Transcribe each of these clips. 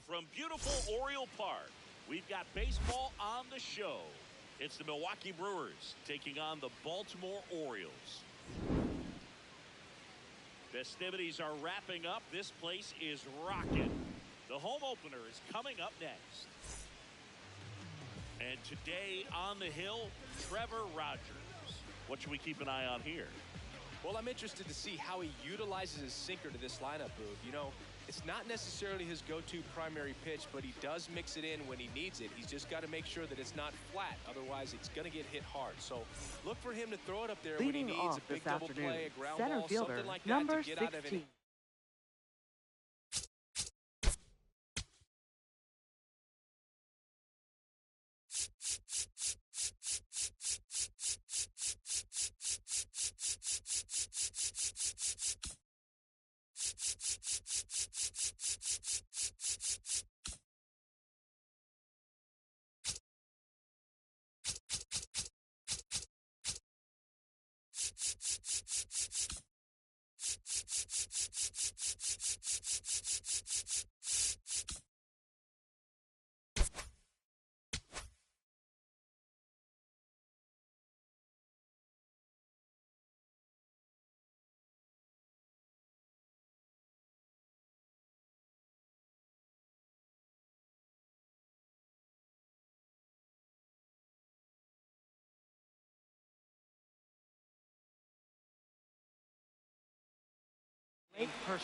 From beautiful Oriole Park, we've got baseball on the show. It's the Milwaukee Brewers taking on the Baltimore Orioles. Festivities are wrapping up. This place is rocking. The home opener is coming up next. And today on the hill, Trevor Rogers. What should we keep an eye on here? Well, I'm interested to see how he utilizes his sinker to this lineup, Boog. You know, it's not necessarily his go-to primary pitch, but he does mix it in when he needs it. He's just got to make sure that it's not flat. Otherwise, it's going to get hit hard. So look for him to throw it up there when he needs a big double play, a ground center ball, fielder, something like that number to get 16. out of it.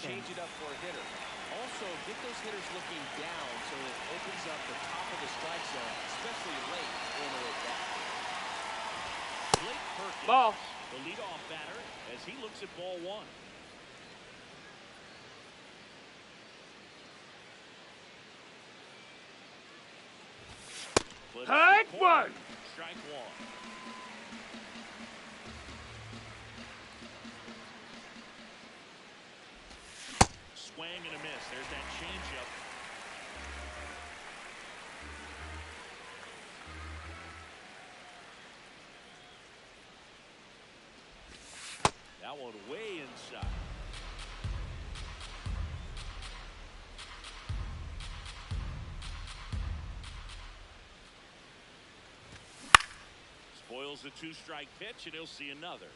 Change it up for a hitter. Also, get those hitters looking down so it opens up the top of the strike zone, especially late on the way back. Blake Perkins, ball. The leadoff batter, as he looks at ball one. Hard one. Strike one. Swing and a miss. There's that changeup. That one way inside. Spoils the two-strike pitch, and he'll see another.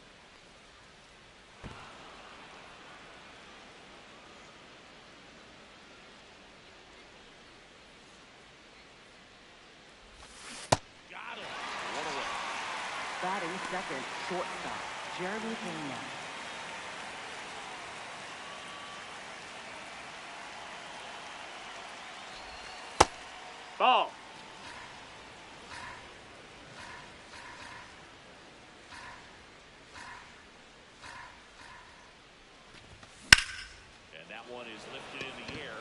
Batting second, shortstop, Jeremy Pena. Ball. And that one is lifted in the air.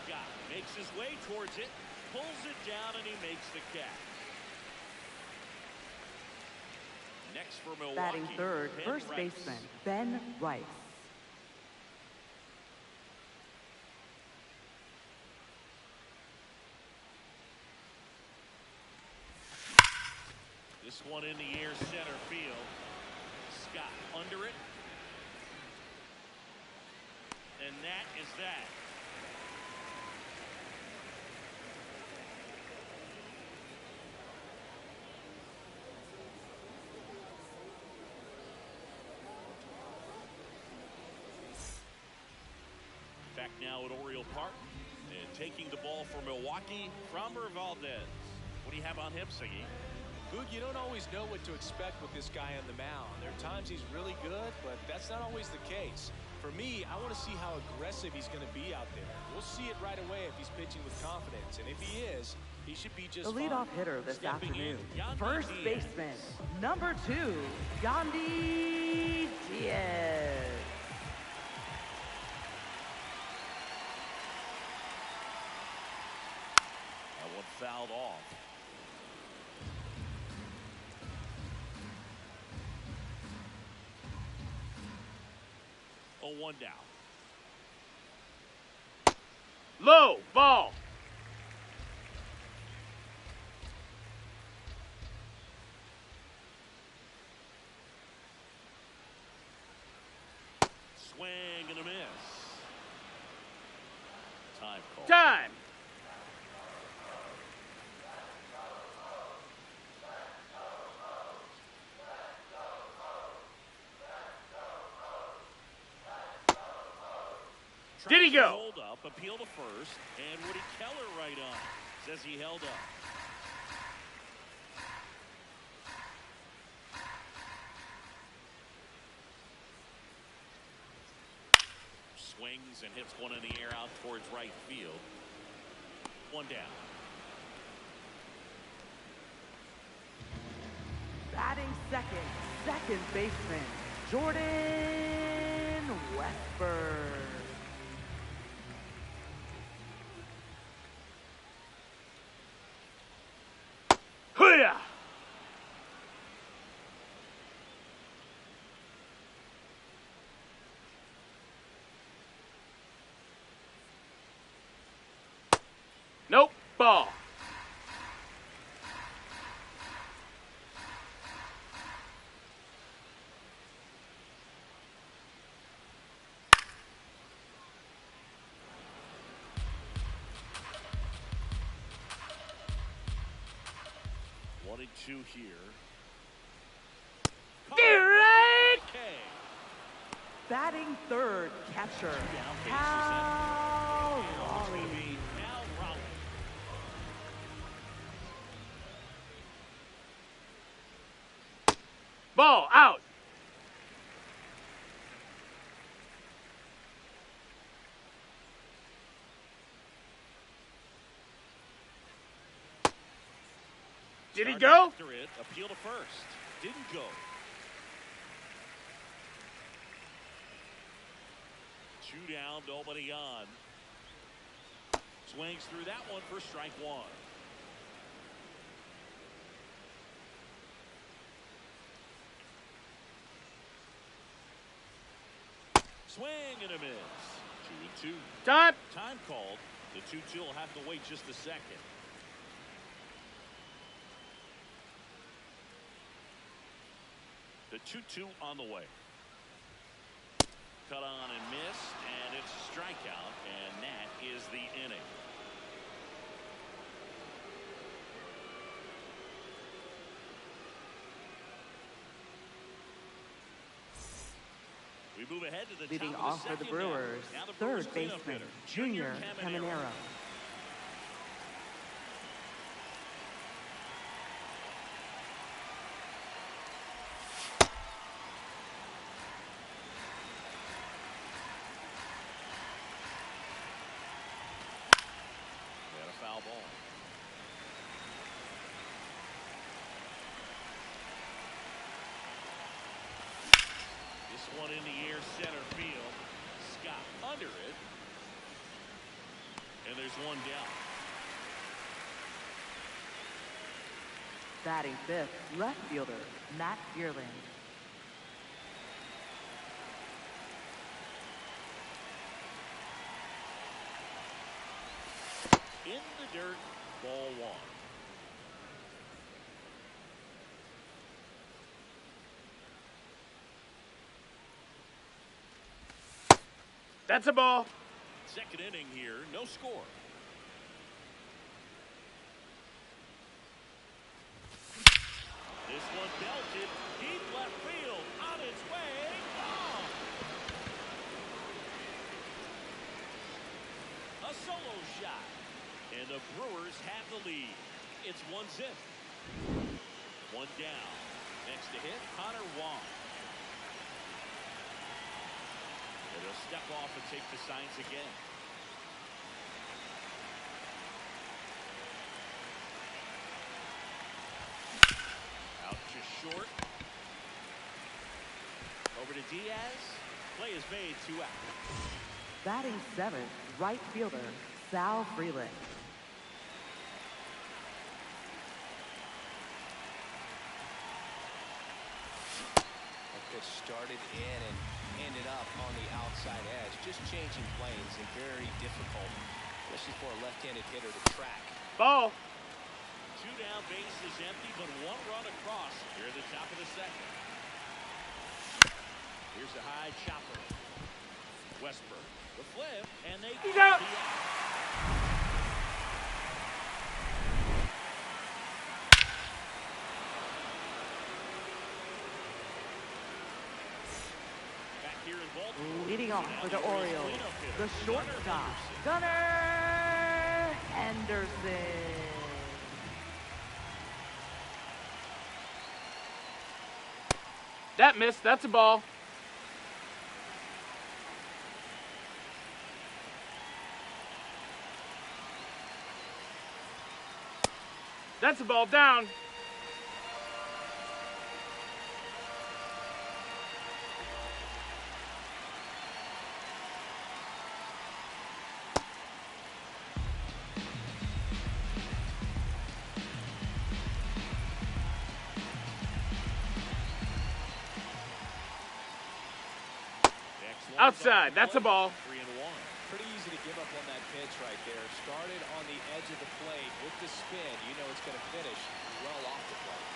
Scott makes his way towards it, pulls it down, and he makes the catch. Next for Milwaukee, batting third, Ben first Rice. baseman, Ben Rice. This one in the air, center field. Scott under it. And that is that. Back now at Oriole Park, and taking the ball for Milwaukee, Framber Valdez. What do you have on him, Siggy? Boog, you don't always know what to expect with this guy on the mound. There are times he's really good, but that's not always the case. For me, I want to see how aggressive he's going to be out there. We'll see it right away if he's pitching with confidence, and if he is, he should be just The leadoff hitter this afternoon, first baseman, number 2, Yandy Diaz. fouled off. Oh, 1 down. Low ball. Swing and a miss. Time call. Time. Did he go? Hold up, appeal to first, and Woody Keller right on. Says he held up. Swings and hits one in the air out towards right field. 1 down. Batting second, second baseman, Jordan Westburg. Hoo-yah! Nope. Ball. One and two here. Right. Okay. Batting third, catcher, Down base Cal is Raleigh. Cal Raleigh. Ball out. Did he Started go? After it, appeal to first. Didn't go. Two down, nobody on. Swings through that one for strike one. Swing and a miss. 2-2. Time. Time called. The 2-2 will have to wait just a second. The 2-2 on the way. Cut on and missed, and it's a strikeout, and that is the inning. We move ahead to the Leading top of off the for the second now. Brewers, Now the third Brewers cleanup baseman, hitter, Junior Caminero. Got a foul ball. This one in the air, center field. Scott under it. And there's one down. Batting fifth, left fielder, Matt Dearland. In the dirt, ball one. That's a ball. Second inning here, no score. This one belted deep left field on its way. Gone. A solo shot. And the Brewers have the lead. It's 1-0. One down. Next to hit, Connor Wong. And he'll step off and take the signs again. Out just short. Over to Diaz. Play is made, 2 out. Batting seventh, right fielder, Sal Freeland. pitch started in and ended up on the outside edge. Just changing planes and very difficult, especially for a left-handed hitter to track. Ball. Two down, base is empty, but one run across here at the top of the second. Here's a high chopper. Westburg, the flip, and they He's out. Back here in Baltimore. Leading off for the Orioles, the shortstop, Gunnar Henderson. That missed. That's a ball. That's a ball down. Outside. That's a ball. 3-1. Pretty easy to give up on that pitch right there. Started on the edge of the plate with the spin. You know it's going to finish well off the plate.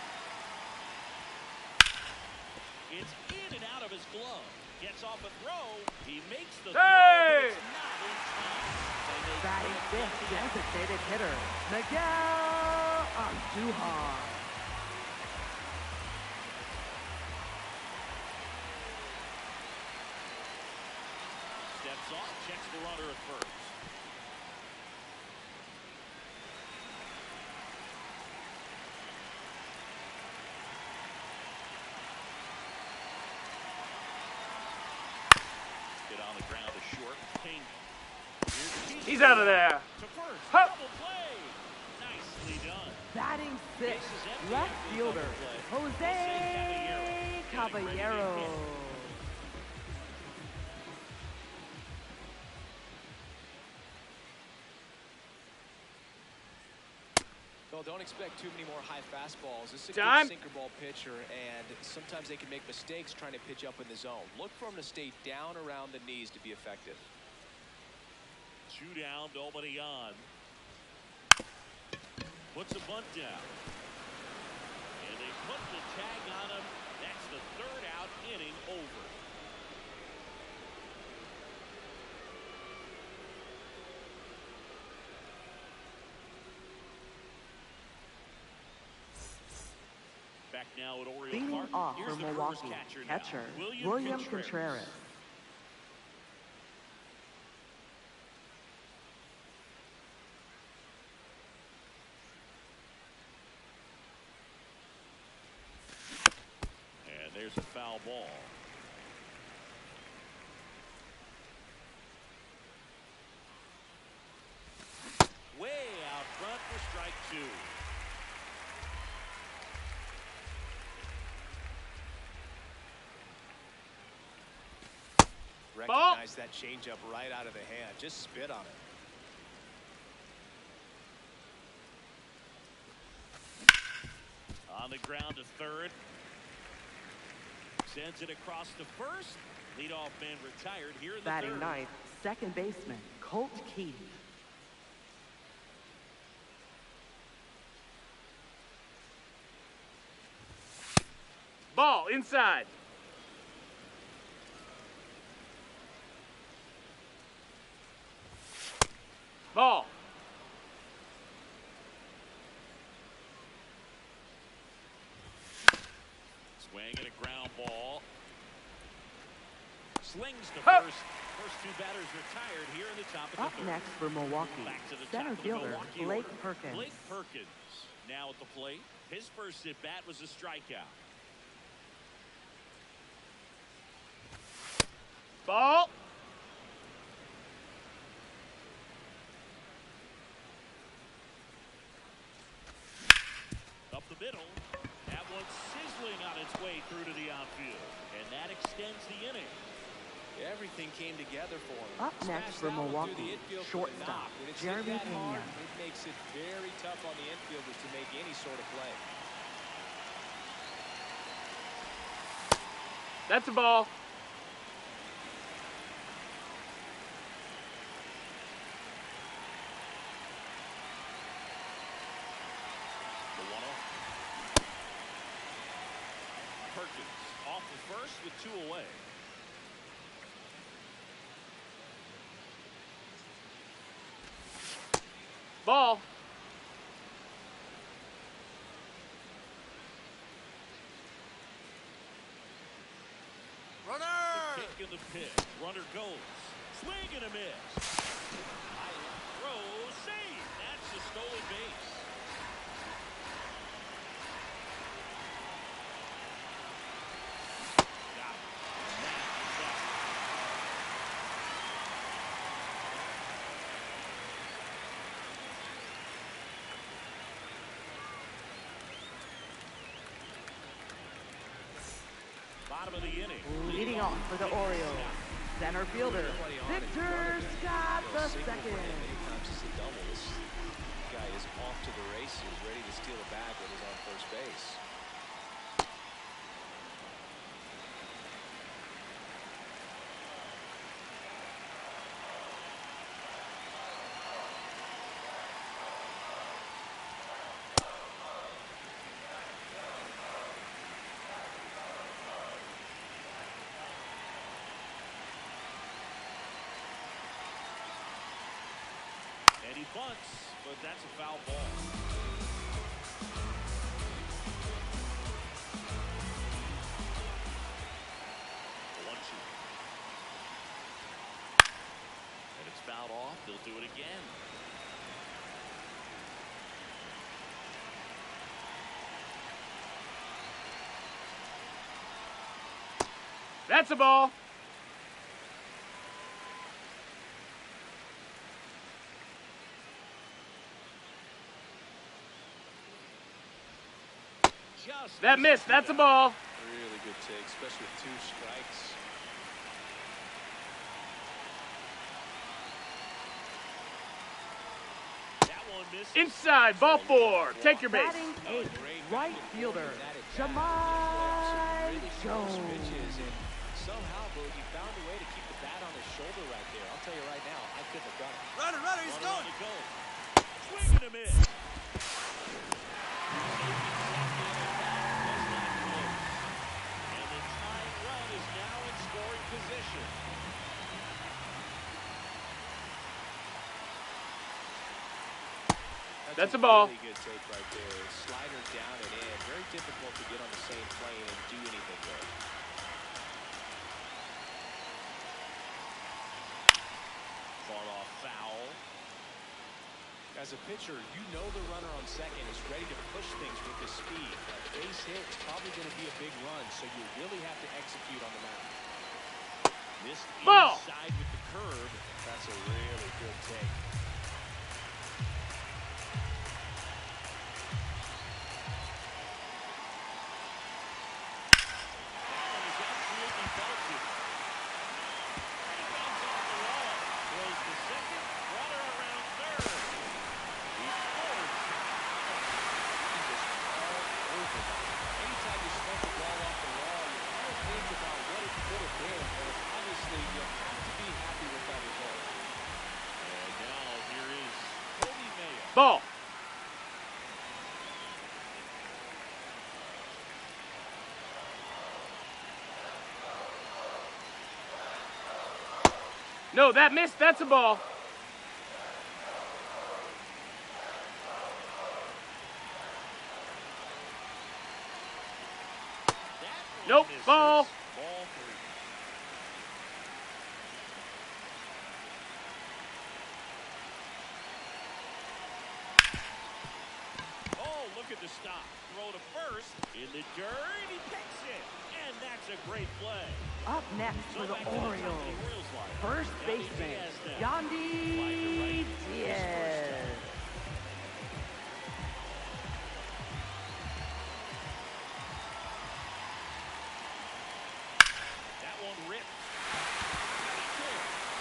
It's in and out of his glove. Gets off a throw. He makes the Hey! throw, but it's not in time. They make Batting it fifth, again. designated hitter, Miguel Andujar. Steps off, checks the runner at first. Hit on the ground to short. King. He's out of there. To first. Hup. Double play. Nicely done. Batting sixth, Bases empty left after the fielder, double play. Jose Caballero. Well, don't expect too many more high fastballs. This is a Time. good sinker ball pitcher, and sometimes they can make mistakes trying to pitch up in the zone. Look for him to stay down around the knees to be effective. Two down, nobody on. Puts a bunt down. And they put the tag on him. That's the third out, inning over. Back now at Oriole Leading Park. off Here's for the Brewers Milwaukee, catcher now, catcher, William William Contreras. And there's a foul ball. Way out front for strike two. Recognize that changeup right out of the hand. Just spit on it. On the ground to third. Sends it across to first. Leadoff man retired here in the Batting third. ninth, second baseman, Colt Keith. Ball inside. Ball. Swing and a ground ball. Slings to Hup. first. First two batters retired here in the top of the Up third. next for Milwaukee, Back to the center top of the fielder, Milwaukee Blake order. Perkins. Blake Perkins now at the plate. His first at bat was a strikeout. Ball. Up the middle. That one's sizzling on its way through to the outfield. And that extends the inning. Everything came together for him. Up next Smashed for that one through Milwaukee, the infield for the shortstop, knock. When it's hit Jeremy that hard, Pena. it makes it very tough on the infielders to make any sort of play. That's a ball. The 1-0. Perkins off the first with 2 away. Ball. Runner! The kick in the pit. Runner goes. Swing and a miss. High throw. Save. That's a stolen base. Got it. That's out. Bottom of the inning. Leading off for the Orioles, center fielder, Victor Scott the second. Many times it's a double. This guy is off to the races, ready to steal a bag when he's on first base. And he bunts, but that's a foul ball. The 1-2. And it's fouled off. They'll do it again. That's a ball. That missed. That's a ball. Really good take, especially with 2 strikes. That one misses. Inside, ball 4. Take your base. Batting 8th, right fielder, Jamai Jones. Pitches, and somehow, Boog, he found a way to keep the bat on his shoulder right there. I'll tell you right now, I couldn't have done it. Runner, he's going. Swing and a miss. And the tying run is now in scoring position. That's a ball. Really good take right there. Slider down and in. Very difficult to get on the same plane and do anything there. Fought off foul. As a pitcher, you know the runner on second is ready to push things with his speed. A base hit is probably going to be a big run, so you really have to execute on the mound. Missed Ball. inside with the curve. That's a really good take. That one is absolutely belted. He comes off the wall. Throws to second. Runner around third. He scores. Just all over that. Anytime you smoke the ball off the wall, you kind of think about what it could have been, but obviously you have to be happy with that result. And now here is Cody Mayo. Ball. No, that missed. That's a ball. That one Nope, misses. ball. Ball 3. Oh, look at the stop. Throw to first. In the dirt. He picks it. And that's a great play. Up next for the So back to the top of the Orioles, Orioles line. first Yandy baseman, Diaz now. Yandy Diaz. That one ripped.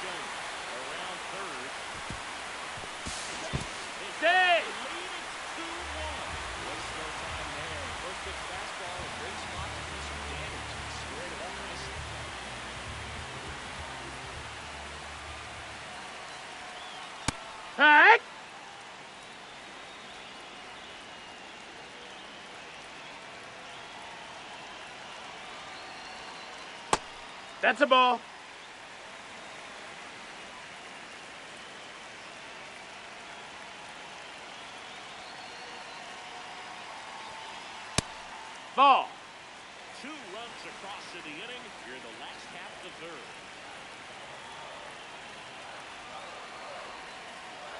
Jones around third. Stay. Lead it 2-1. Waste no time there. First pitch fastball, a great spot to do some damage. He squared it up nice. Hey! That's a ball. Ball. 2 runs across in the inning here in the last half of the third.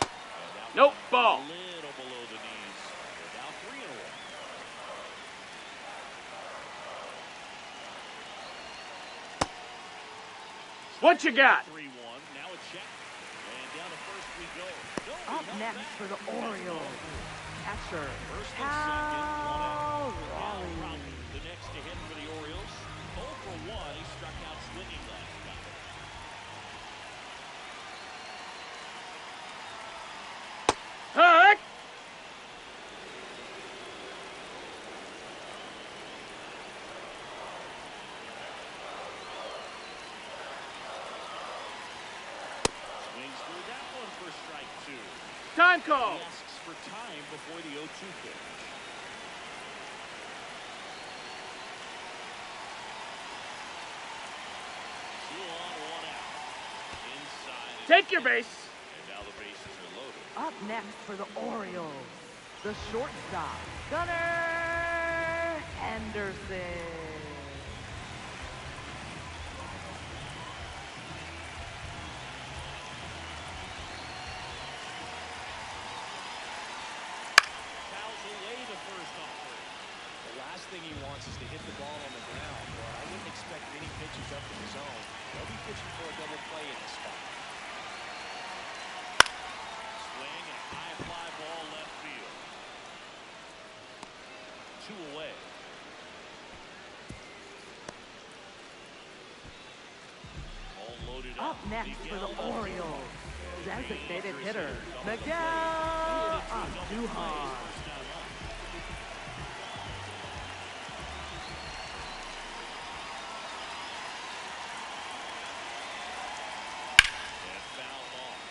And that Nope, one ball. a little below the knees. They're now 3-1. What you got? 3-1. Now a check. And down to first we go. Up next for the Orioles, catcher First and Cal second, Raleigh. Raleigh, the next to hit for the Orioles. 0 for 1. He struck out swinging last time. Hey! Swings through that one for strike 2. Time call. He asks for time before the 0-2 pitch. Two on, 1 out. Inside. Take your base. And now the bases are loaded. Up next for the Orioles, the shortstop Gunnar Henderson. Fouls away the first offering. The last thing he wants is to hit the ball on the ground, but I wouldn't expect many pitches up in the zone. They'll be pitching for a double play in this spot. Swing and a high fly ball left field. 2 away. All loaded up. Up next for Miguel the Andujar. Orioles, designated hitter Miguel Andujar. First down run. And foul off.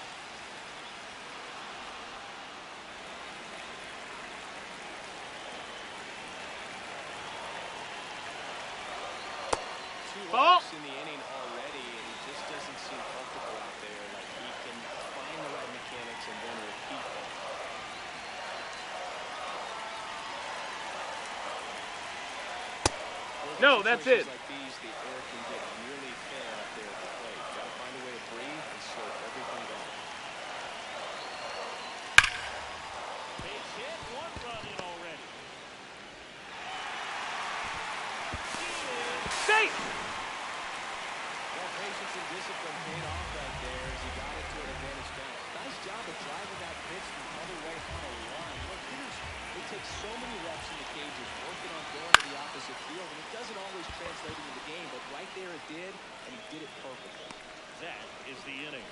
Two Ball. walks in the inning already, and he just doesn't seem comfortable out there. Like he can find the right mechanics and then repeat them. No, that's it. Situations like these, the air can get really thin out there at the plate. Got to find a way to breathe and slow everything down. Base hit. 1 run in already. Safe. Well, patience and discipline paid off right there as he got it to an advantage bounce. Nice job of driving that pitch the other way on a line. Look, hitters, they take so many reps in the cages, working on going to the opposite field, and it doesn't always translate into the game, but right there it did, and he did it perfectly. That is the inning.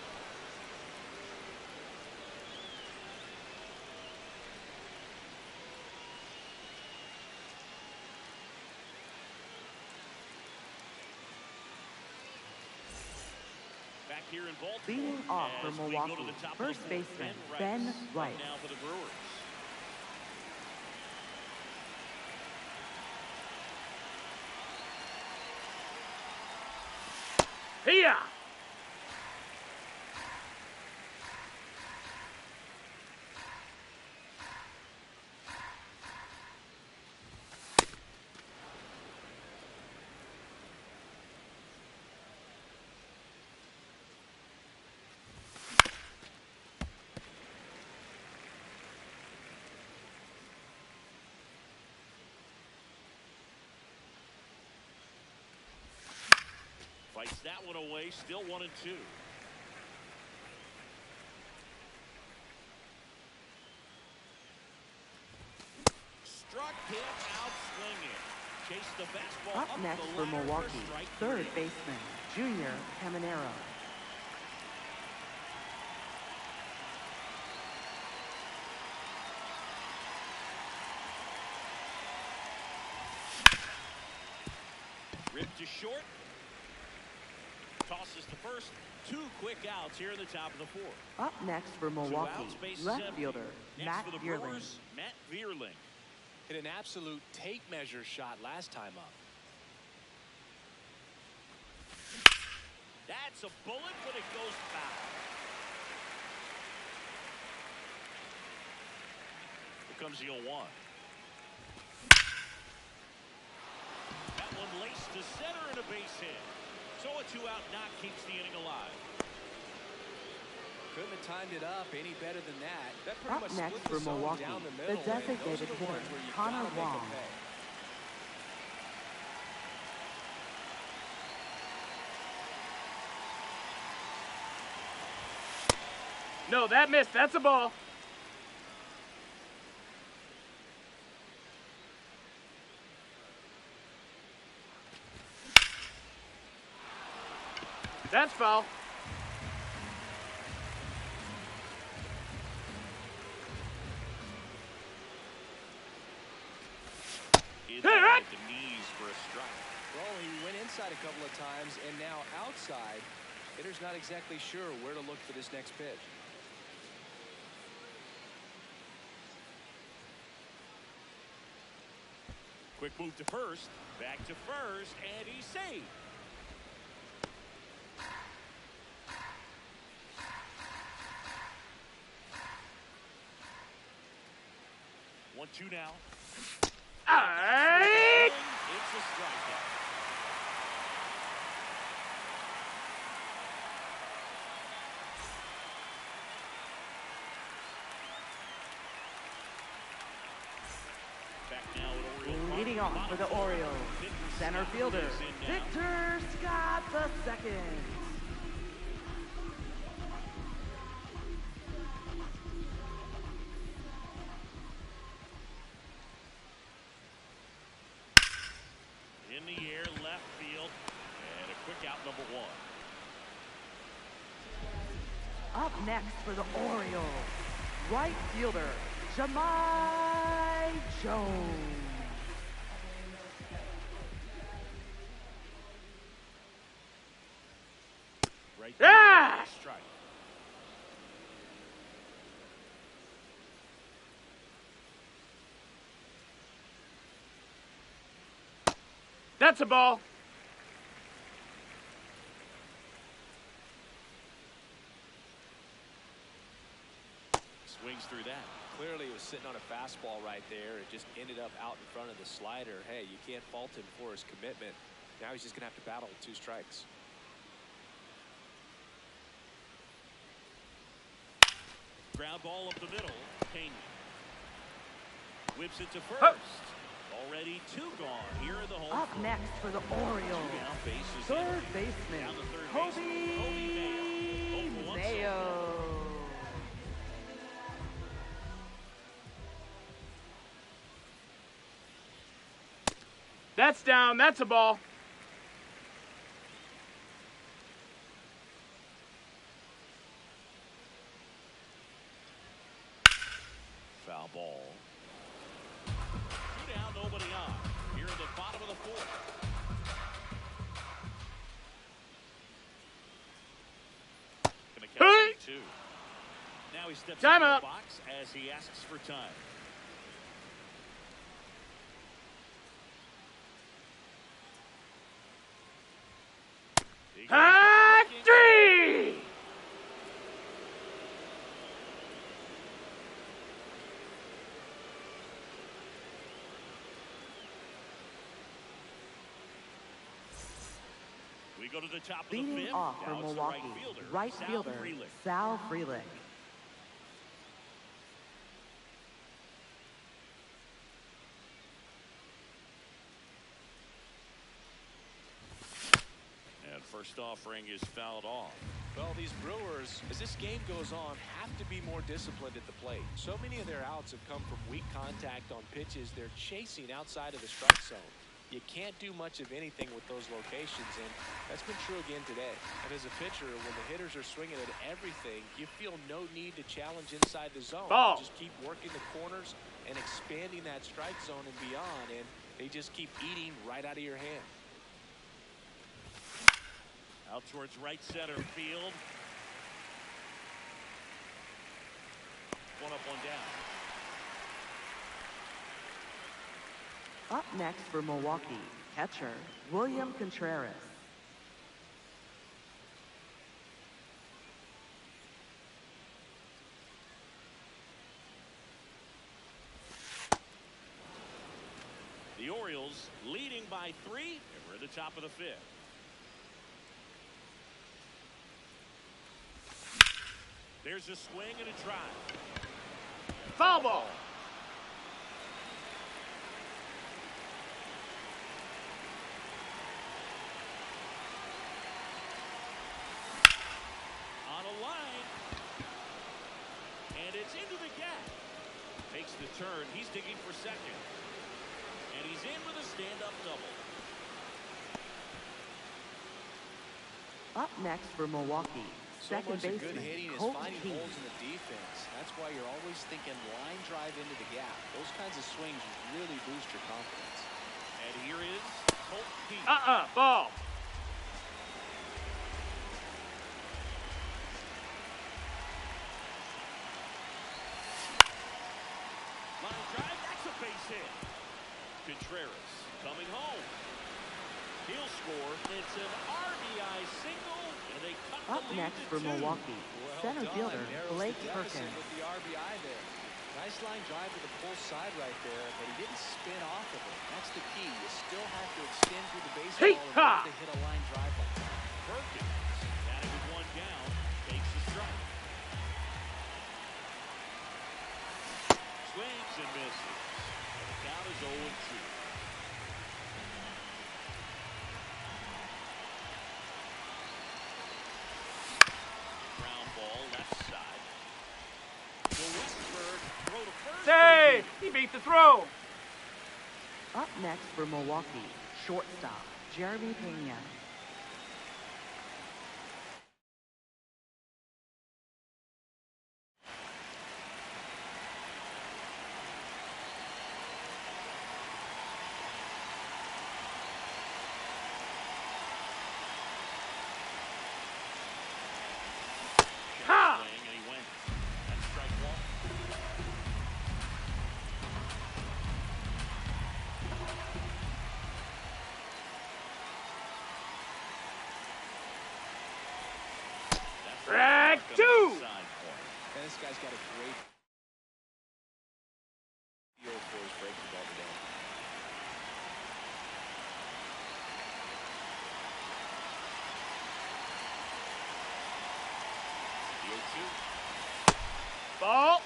Back here in Baltimore. Leading off for as we go to Milwaukee, the top of first the fourth, baseman Ben Rice. Now for the Brewers. Here. Fights that one away. Still 1-2. Struck him out swinging. Chased the fastball Up next the for ladder Milwaukee, strike third 3. baseman Junior Caminero. Ripped to short. Tosses to first. 2 quick outs here in the top of the 4th. Up next for 2 Milwaukee, outs, bases left empty. fielder, Next Matt for the Vierling. Brewers, Matt Vierling. Hit an absolute tape measure shot last time up. That's a bullet, but it goes foul. Here comes the 0-1. That one laced to center and a base hit. So a 2-out knock keeps the inning alive. Couldn't have timed it up any better than that. That pretty Up much next split for the zone Milwaukee, down the the middle. and those are designated the hitter, ones where you Connor gotta make 'em Wong. pay. No, that missed. That's a ball. That's foul. Hit Hit that it! at the knees for a strike. Well, he went inside a couple of times, and now outside. Hitter's not exactly sure where to look for this next pitch. Quick move to first. Back to first, and he's saved. One, two now. Aight! It's a strikeout. Back now at Orioles. Leading off for the Orioles, center fielder, Victor Scott II. In the air, left field, and a quick out, number 1. Up next for the Orioles, right fielder, Jahmai Jones. Right Ah! there, strike. That's a ball. Swings through that. Clearly, he was sitting on a fastball right there. It just ended up out in front of the slider. Hey, you can't fault him for his commitment. Now he's just going to have to battle with 2 strikes. Ground ball up the middle. Pena whips it to first. Huh. Already 2 gone here in the home. Up next for the Orioles, Down, bases third empty. baseman, Down the third Kobe baseman, Kobe Mayo. 0 for 1 so Mayo. That's down. That's a ball. Foul ball. 2 down, nobody on. Here in the bottom of the 4th. Gonna catch Hey! 2. Now he steps Time into out. the box as he asks for time. He goes Hot looking. 3! We go to the top of the Leading 5th. off for Now it's the Milwaukee, right Sal fielder, Frelick. Sal Frelick. And first offering is fouled off. Well, these Brewers, as this game goes on, have to be more disciplined at the plate. So many of their outs have come from weak contact on pitches they're chasing outside of the strike zone. You can't do much of anything with those locations, and that's been true again today. And as a pitcher, when the hitters are swinging at everything, you feel no need to challenge inside the zone. Ball. Just keep working the corners and expanding that strike zone and beyond, and they just keep eating right out of your hand. Out towards right center field. One up, one down. Up next for Milwaukee, catcher William Contreras. The Orioles leading by 3, and we're at the top of the 5th. There's a swing and a drive. Foul ball. On a line. And it's into the gap. Makes the turn. He's digging for second. And he's in with a stand-up double. Up next for Milwaukee, So second much of good baseman hitting is Colt finding Keith. holes in the defense. That's why you're always thinking line drive into the gap. Those kinds of swings really boost your confidence. And here is Colt Keith. Ball. Line drive, that's a base hit. Contreras coming home. He'll score. It's an RBI single, and they cut Up the lead next to for 2. Milwaukee, Well center done. fielder Narrows Blake the deficit Perkins. with the RBI there. Nice line drive to the pull side right there, but he didn't spin off of it. That's the key. You still have to extend through the baseball in order to hit a line drive like that. Perkins, batting with one down, takes a strike. Swings and misses. The count is 0-2. Ground ball left side. To Westburg, throw to first. Save. He beat the throw. Up next for Milwaukee, shortstop Jeremy Pena. Ha! Swing, and he went. That's strike one. That's Strike the two. side point. And this guy's got a great feel for his breaking ball today. The 0-2. Ball.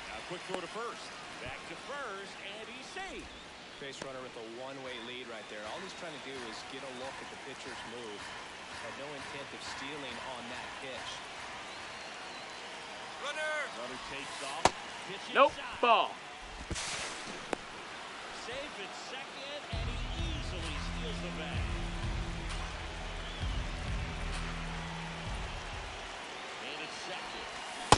Now quick throw to first. Back to first, and he's safe. Base runner with a one-way lead right there. All he's trying to do is get a look at the pitcher's move. Had no intent of stealing on that pitch. Runner takes off. Pitch Nope. inside. Ball. Safe at second, and he easily steals the bag. And it's second.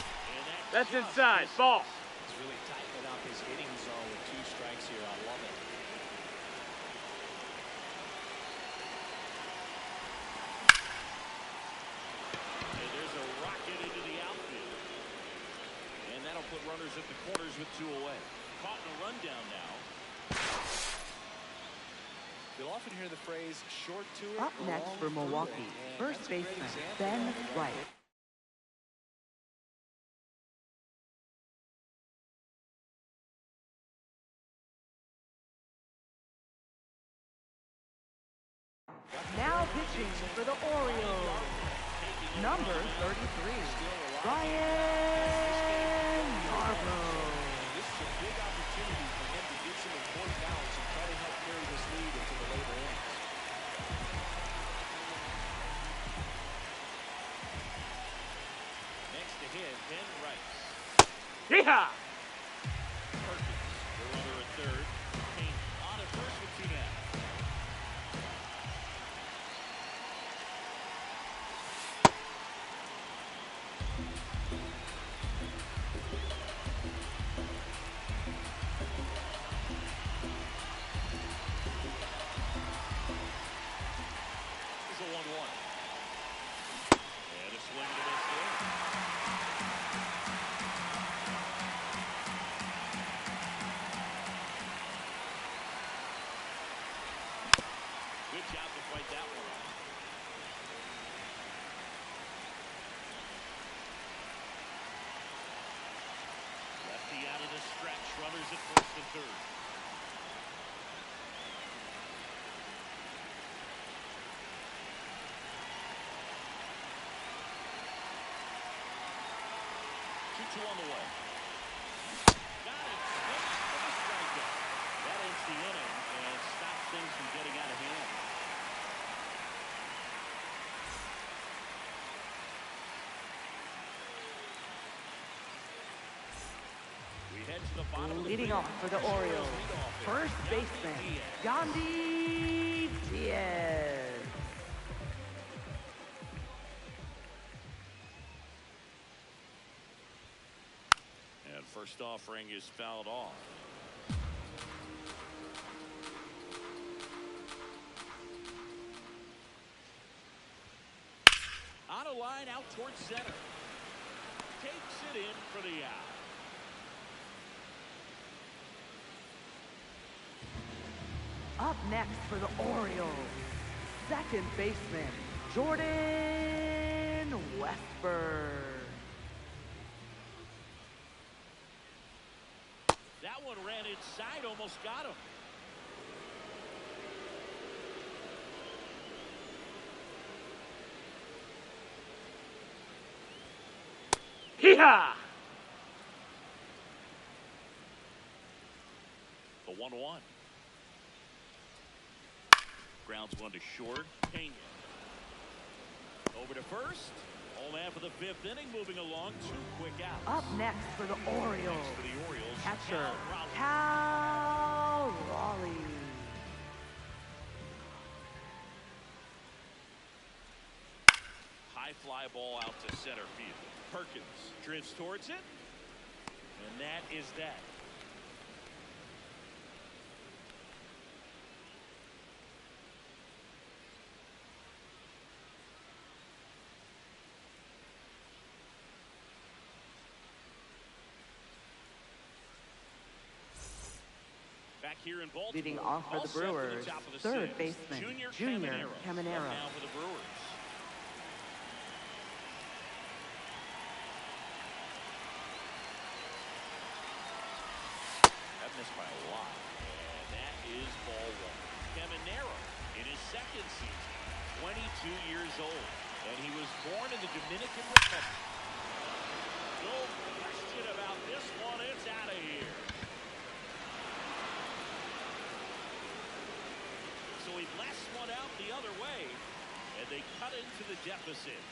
And That's just inside. misses. Ball. He's really tightening up his hitting zone with 2 strikes here. I love it. And there's a rocket into the outfield. And that'll put runners at the corners with 2 away. Caught in a rundown now. You'll often hear the phrase short to it. Up next long for through it. Milwaukee, And first that's a great baseman example Ben of it right Wright. there. Now pitching for the Orioles, number 33, Ryan Yarbrough. This is a big opportunity for him to get some important outs and try to help carry this lead into the later innings. Next to him, Ben Rice. Yeehaw! Perkins, the runner at third. Payne on at first with 2 down. third. Two on the way. Got it. Hits for the strikeout. That ends the inning and stops things from getting out of hand. We head to the bottom of the Leading fifth. off for the Orioles, first baseman, Yandy Diaz. And first offering is fouled off. On a line out towards center. Takes it in for the out. Up next for the Orioles, second baseman, Jordan Westburg. That one ran inside, almost got him. Hee-haw! The 1-1. Grounds one to short. Pena. Over to first. Home half of the fifth inning, moving along. 2 quick outs. Up next for the Orioles, Next for the Orioles, catcher, Cal Raleigh. Cal Raleigh. High fly ball out to center field. Perkins drifts towards it. And that is that. Back here in Baltimore. Leading off for all the set for Brewers, top of the third sixth. baseman, Junior Junior Caminero. Caminero. Up now for the Brewers. That missed by a lot. And that is ball one. Caminero in his second season, 22 years old. And he was born in the Dominican Republic. No question about this one. It's out of here. So he blasts one out the other way, and they cut into the deficit.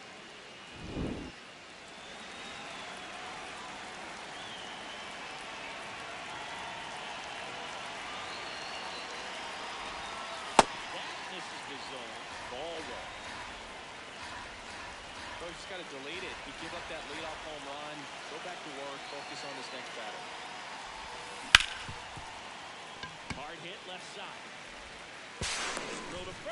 That misses the zone. Ball one. Bro, just got to delete it. You give up that leadoff home run. Go back to work. Focus on this next batter. Hard hit left side.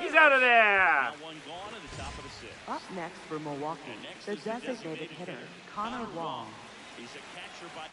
He's out of there! Now one gone at the top of the sixth. Up next for Milwaukee, And next the is the designated hitter, Connor Wong. He's a catcher by...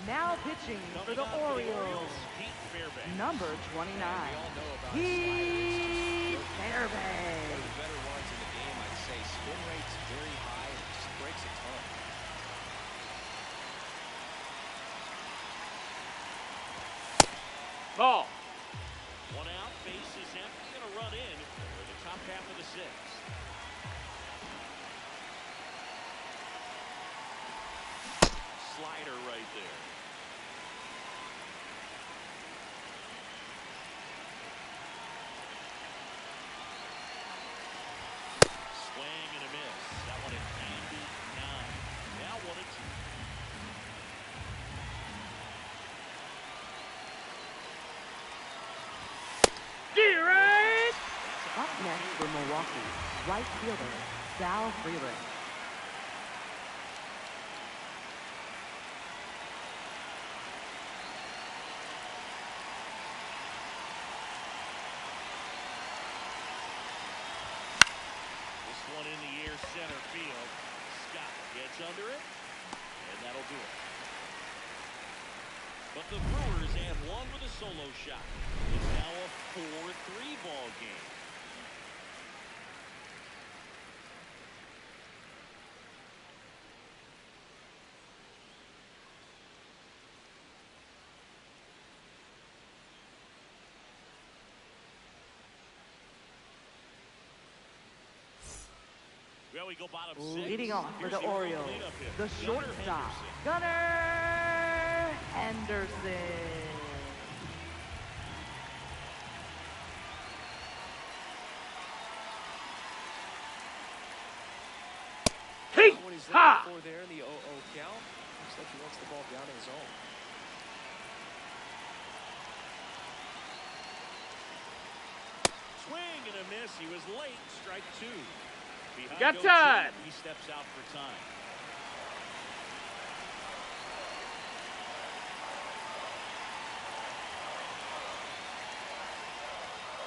Now pitching for the Coming off Orioles, Pete Fairbanks. number 29. We all know about his slider. fair One of bay. the better ones in the game, I'd say. Spin rate's very high and it just breaks a ton. Ball. One out, base is empty, and a run in for the top half of the sixth. Slider right there. Swing and a miss. That one at 99. Now 1-2. D-Ray. Up next for Milwaukee, right fielder, Sal Freeland. This one in the air, center field. Scott gets under it, and that'll do it. But the Brewers add one with a solo shot. It's now a 4-3 ball game. Well, we go bottom six. Leading off for Here's the the early Orioles, cleanup hitter, the Gunnar shortstop, Henderson. Gunnar Henderson. What he's Ha! looking for there in the 0-0 count. Looks like he wants the ball down in his own. Swing and a miss. He was late. Strike two. Behind Got 0-2, time. He steps out for time.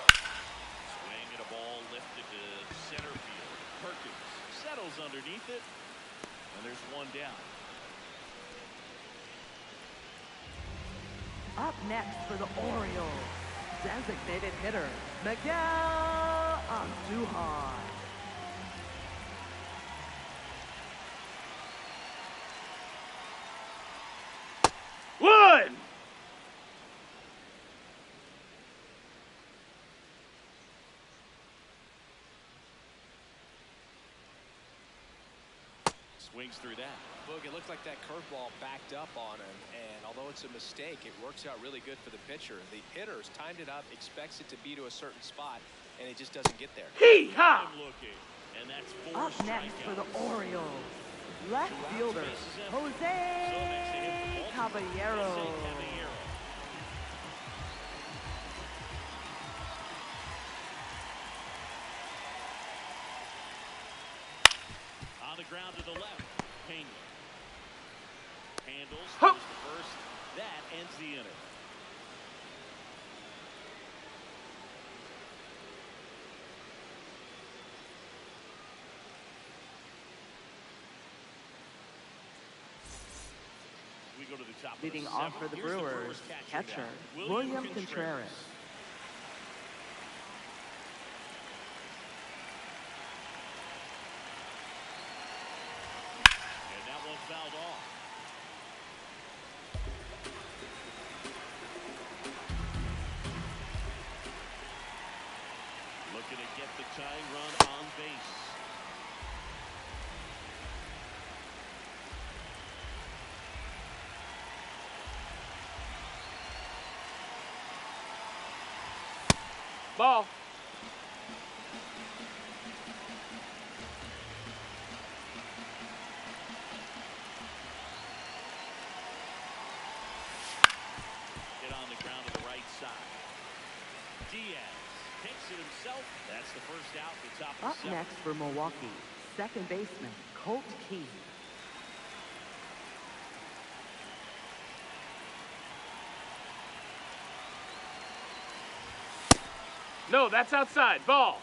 Swing and a ball lifted to center field. Perkins settles underneath it. And there's one down. Up next for the Orioles, designated hitter, Miguel Andujar. One. Swings through that. Boog, it looked like that curveball backed up on him, and although it's a mistake, it works out really good for the pitcher. The hitter's timed it up, expects it to be to a certain spot, and it just doesn't get there. Hee-ha. Him looking. And that's four Up next for the strikeouts. Orioles, left fielder, Jose Caballero. Jose Caballero. On the ground to the left. Pena. Handles. Hup. Throws the first. That ends the inning. We go to the top of the Leading off for seventh. the Here's Brewers, catcher, now. William Contreras. And that one fouled off. Looking to get the tying run on base. Ball. Hit on the ground to the right side. Diaz takes it himself. That's the first out at the top of Up the seventh. next for Milwaukee, second baseman, Colt Keith. No, that's outside. Ball.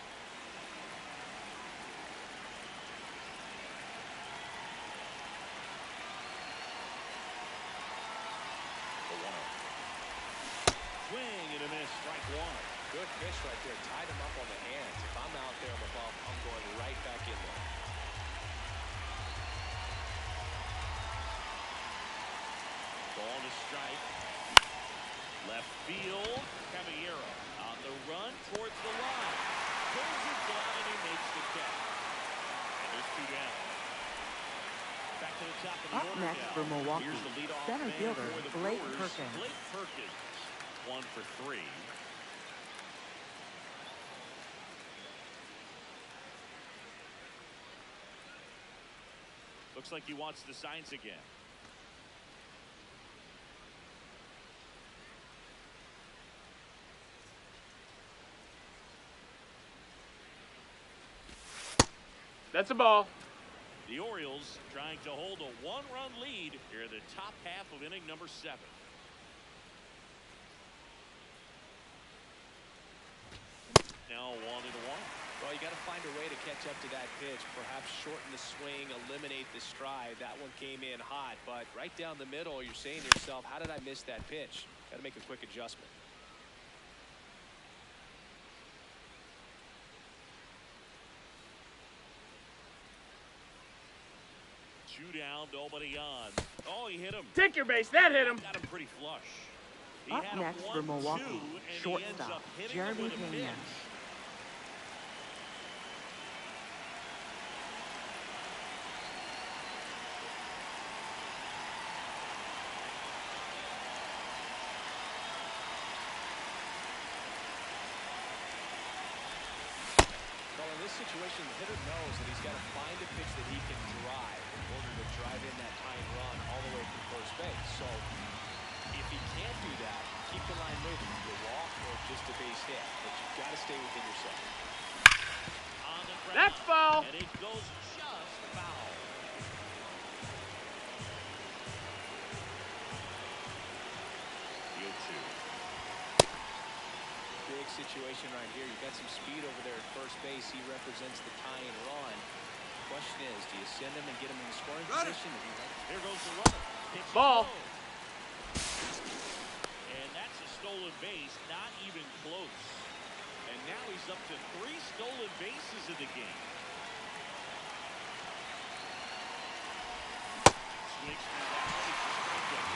Swing and a miss. Strike one. Good pitch right there. Tied him up on the hands. If I'm out there on the bump, I'm going right back in there. Ball to strike. Left field. Caballero on the run towards the line. Pulls it down and he makes the catch. And there's 2 down. Back to the top of the Up order next now. for Milwaukee, Here's the leadoff center man fielder, for the Blake Brewers, Perkins. Blake Perkins, 1 for 3. Looks like he wants the signs again. That's a ball. The Orioles trying to hold a 1-run lead here in the top half of inning number 7. Now 1-1. Well, you got to find a way to catch up to that pitch. Perhaps shorten the swing, eliminate the stride. That one came in hot, but right down the middle, you're saying to yourself, how did I miss that pitch? Got to make a quick adjustment. Two down, nobody on. Oh, he hit him. Take your base. That hit him. Got him pretty flush. He Up had him next for 1-2, Milwaukee, and he ends shortstop, up hitting Jeremy him with a Pena. pitch. Well, in this situation, the hitter knows that he's got to find a pitch that he can drive in order to drive in that tying run all the way from first base. So if he can't do that, keep the line moving. You walk or just a base hit, but you've got to stay within yourself. On the ground, That's foul. and it goes just foul. The 0-2. Big situation right here. You've got some speed over there at first base. He represents the tying run. The question is, do you send him and get him in the scoring position? Or do you let him? Here goes the runner. Pitch Ball. low. And that's a stolen base, not even close. And now he's up to 3 stolen bases in the game. Swings through that one. It's a strikeout.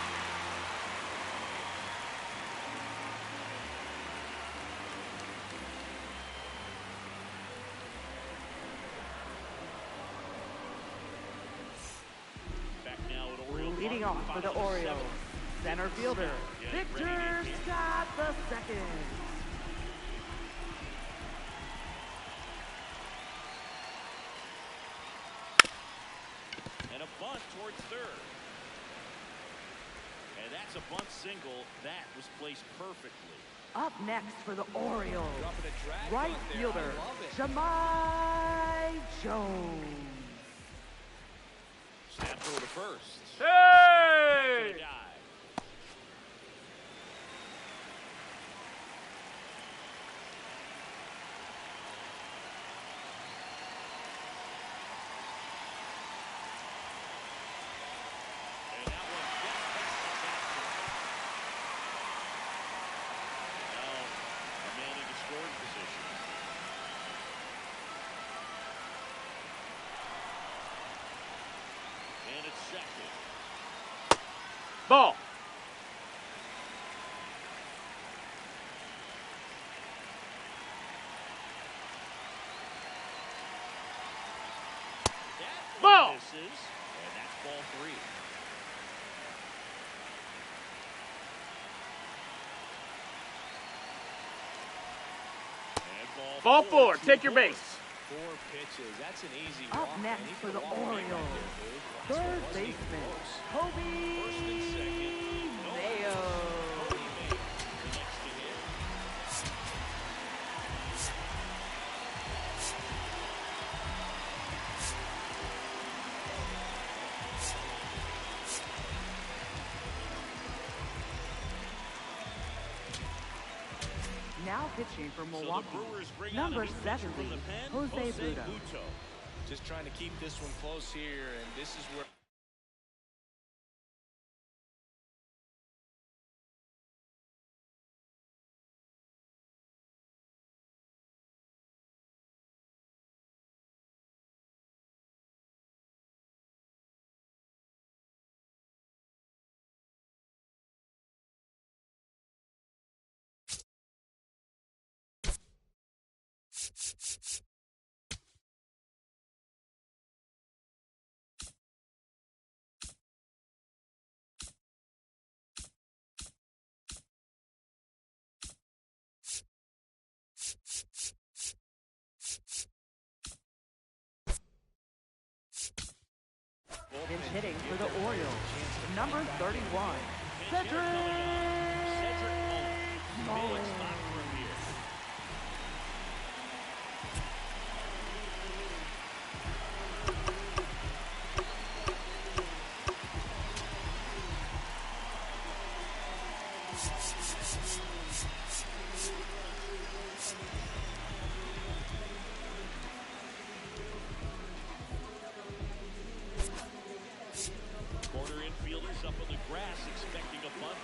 Back now at Oriole Leading Park, off for the bottom of the Orioles, 7th. center fielder, Getting ready Victor to hit. Scott II. And a bunt towards third. And that's a bunt single. That was placed perfectly. Up next for the Orioles, Dropping a drag right bunt there. fielder, I love it. Jahmai Jones. Snap throw to first. Hey! Gonna dive. And that one just takes the basket. Now, a man in the scoring position. And it's second. Ball. That Ball. one misses, and that's ball 3. And Ball 4. two Take your balls. base. 4 pitches. That's an easy Up walk. next man. He for put a the walk in right Orioles, there, dude. Last one third wasn't even baseman, close. Kobe First and second. Mayo. Cody Mayo, the next to hit. Now pitching for So the Milwaukee, Brewers bring number out a new pitcher 70, from the pen, Jose Buto. Buto. Just trying to keep this one close here, and this is where Pinch hitting for the Orioles, number 31, Cedric Mullins. Corner infielders up on the grass expecting a bunt.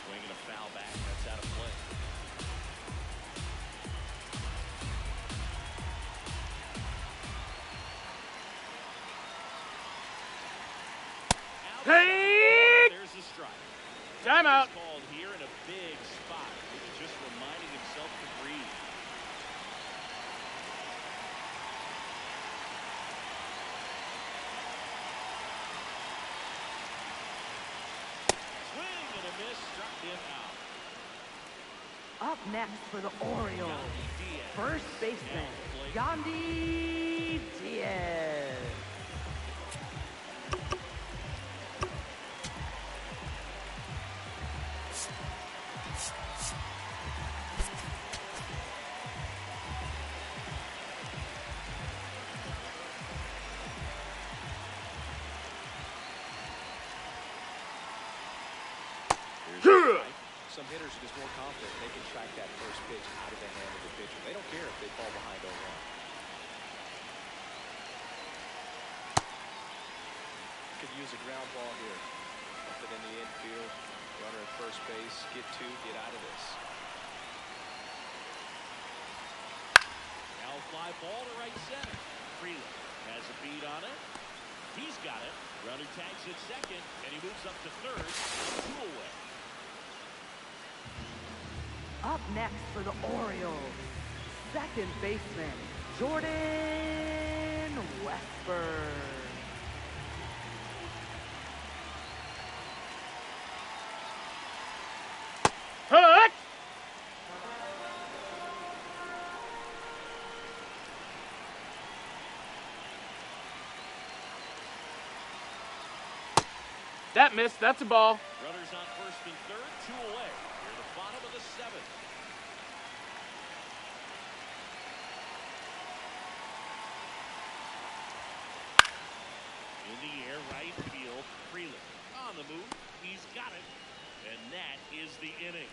Swinging a foul back. That's out of play. Hey! There's a strike. Timeout. Called here in a big spot. He was just reminding himself to breathe. Swing and a miss, struck him out. Up next for the Orioles, Yandy Diaz. first baseman, Down the plate. Yandy Diaz. Here's a strike. Some hitters are just more confident. They can track that first pitch out of the hand of the pitcher. They don't care if they fall behind 0-1. Could use a ground ball here. Something in the infield. Runner at first base. Get two. Get out of this. Now a fly ball to right center. Freeland has a beat on it. He's got it. Runner tags at second, and he moves up to third. Two away. Up next for the Orioles, second baseman, Jordan Westburg. Hook! That missed. That's a ball. Runners on first and third, two away. Near the bottom of the seventh. In the air, right field. Freeland on the move. He's got it. And that is the inning.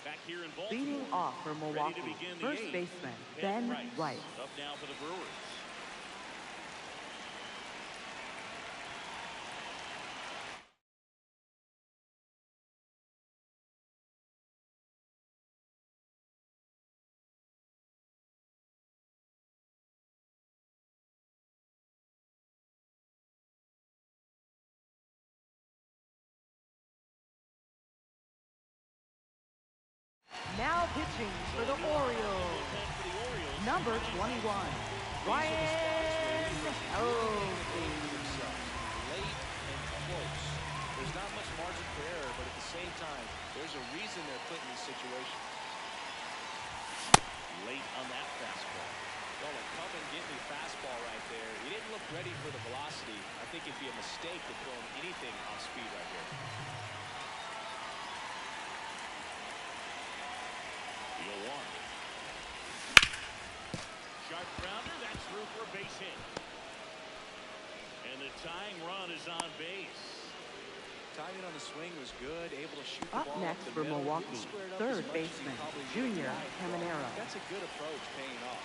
Back here in Baltimore. Leading off for Milwaukee, Ready to begin the first eighth. baseman, Ben Ben Rice. Up now for the Brewers. Now pitching for the Orioles, Bullpen for the Orioles. number 21, Ryan Helsley. Late and close. There's not much margin for error, but at the same time, there's a reason they're put in these situations. Late on that fastball. Well, a come and get me fastball right there. He didn't look ready for the velocity. I think it'd be a mistake to throw him anything off speed right here. The 0-1. Sharp grounder, that's through for a base hit. And the tying run is on base. Timing on the swing was good, able to shoot the Up ball next up the for middle. Milwaukee, Didn't square it up third as much as he baseman, probably would Junior like, but Caminero. That's a good approach paying off.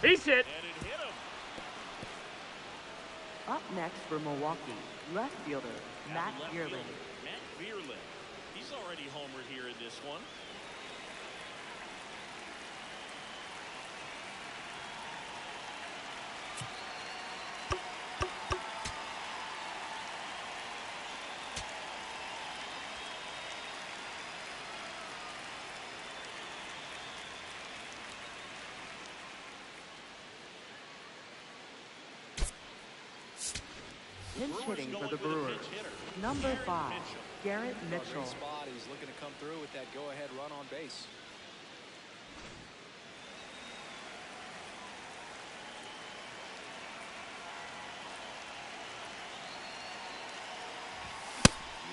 He's hit. And it hit him. Up next for Milwaukee, left fielder Matt Left Yearly. fielder, Matt Vierling. He's already homered here in this one. Pinch hitting for the Brewers going with a Brewers. pinch hitter. Number 5, Garrett Great Mitchell. spot. He's looking to come through with that go-ahead run on base.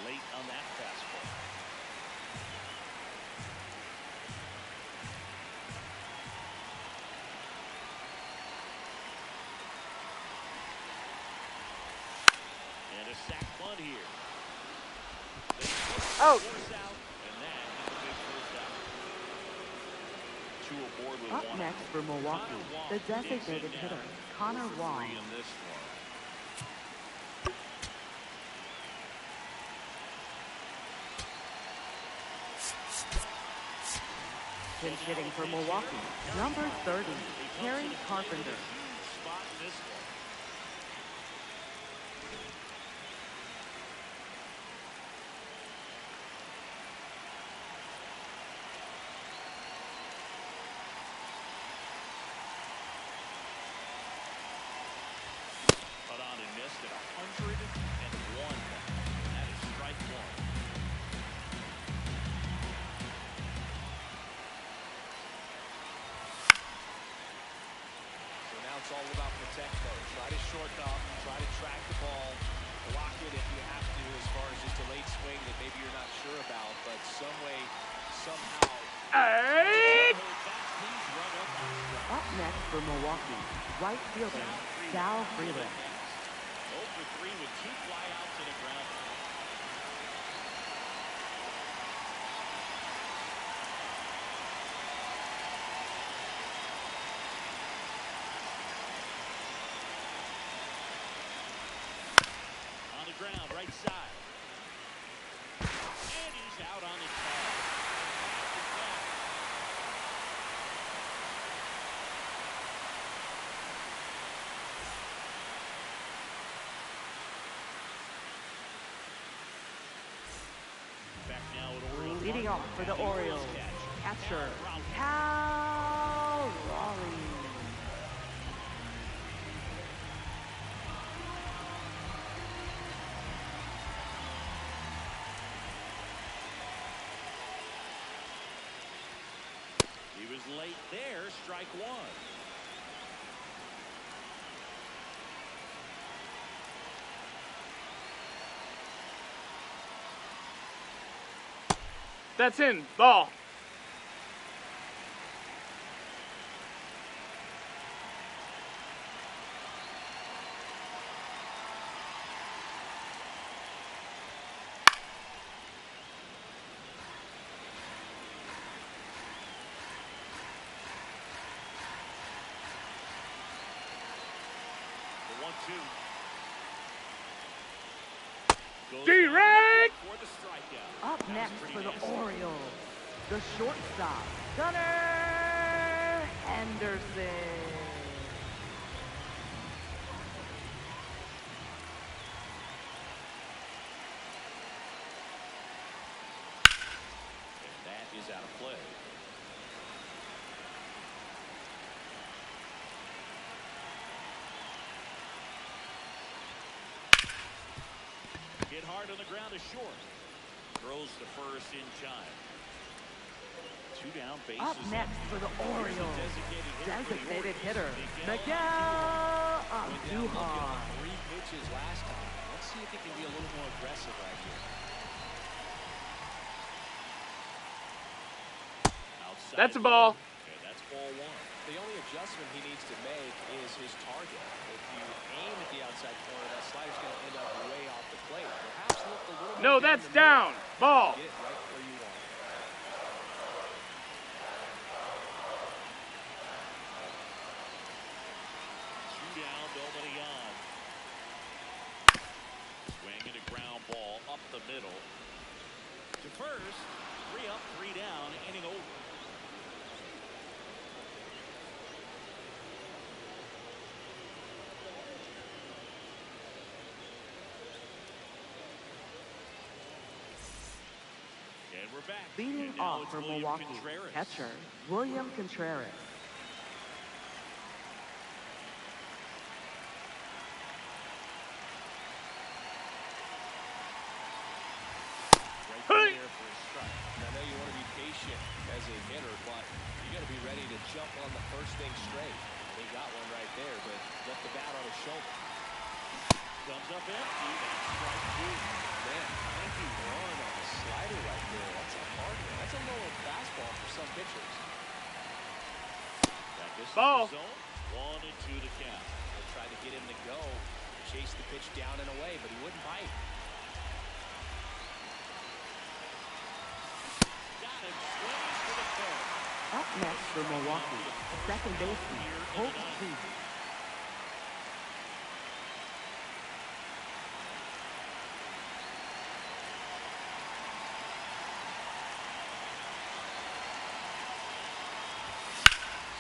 Late on that fastball. And a sac bunt here. Oh. Force out, and that is a big first out. Two aboard with Up one next out. for Milwaukee, Connor Wong the digs in designated now. hitter, Connor 4 for Wong. 3 in this one. Pinch hitting for Milwaukee, number 30, Terry Carpenter. Huge spot in this one. Put on and missed at 101. That is strike one. So now it's all about protect mode. Try to shorten up, try to track the ball, block it if you have to as far as just a late swing that maybe you're not sure about, but some way, somehow. Hey. Up next for Milwaukee, right fielder, Sal Freeland. 0 for 3 with 2 flyouts and a ground. On the ground, right side. And he's out on the tag. Back now at Orioles. Leading off for the Orioles, catcher, Cal Raleigh. He was late there, strike one. That's in. Ball. The 1-2. Direct. For the strikeout. Up That was next pretty for the nasty. Orioles, the shortstop, Gunnar Henderson. And that is out of play. Hit hard on the ground to short. Throws to first in time. 2 down, bases. Up next for the Here's the Orioles, designated hitter for the designated hitter, Orioles, Miguel Went down looking Andujar. on 3 pitches last time. Let's see if he can be a little more aggressive right here. Outside That's a ball. and that's ball 1. The only adjustment he needs to make is his target. If you aim at the outside corner, that slider's going to end up way off the plate. Perhaps look a little No, more that's the middle. down. Ball. Get it right where you want it. first. 3 up, 3 down, inning over. And we're back. Leading And now off it's for William Milwaukee, Contreras. catcher William Contreras. Right there for a strike. And I know you want to be patient as a hitter, but you got to be ready to jump on the first thing straight. They got one right there, but left the bat on his shoulder. Comes up empty. That's strike 2. Man, 91 on the slider right there. That's a hard one. That's a lower fastball for some pitchers. That misses Ball. the zone. 1-2 to count. They tried to get him to go, chase the pitch down and away, but he wouldn't bite. Got him. Swings for the fence. Up next for Milwaukee, second baseman Holt Keith.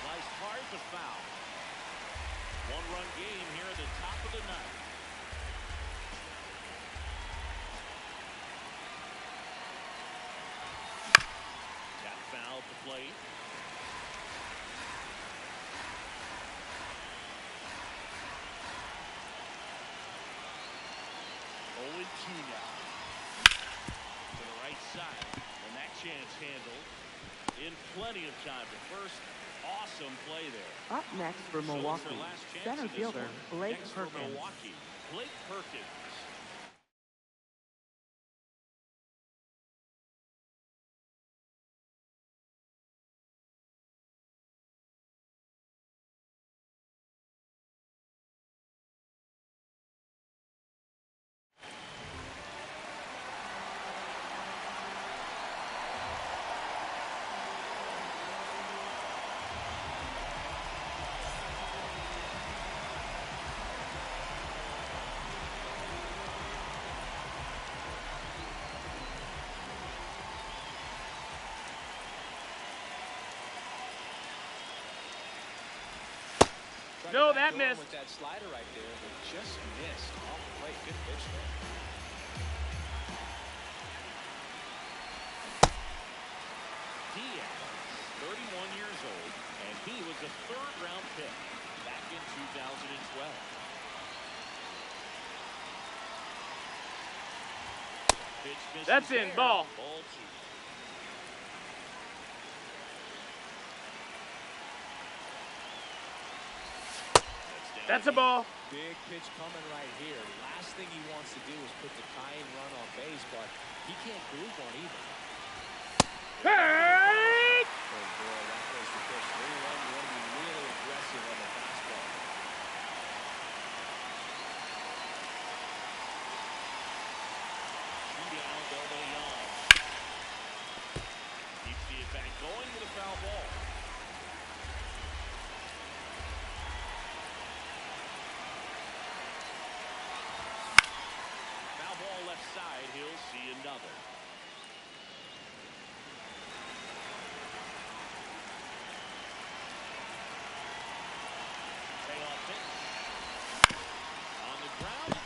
Sliced hard but foul. 1-run game here at the top of the ninth. Got foul at the plate. Oh, 2 now. To the right side. And that chance handled in plenty of time. But first, awesome play there. Up next for So it's Milwaukee, their last chance center of this fielder one. Blake Next for Perkins. Milwaukee, Blake Perkins. No, that missed. With that slider right there, but just missed off the plate. Good pitch there. Diaz, 31 years old, and he was a 3rd-round pick back in 2012. Pitch misses That's in, there. ball. Ball 2. That's a ball. Big pitch coming right here. Last thing he wants to do is put the tying run on base, but he can't groove one either. Hey! Oh boy, that was the pitch. 3-1. You want to be really aggressive on the fastball. Down, Delta Young. Keeps the at-bat going with a foul ball. Foul ball left side. He'll see another. Payoff pitch. On the ground.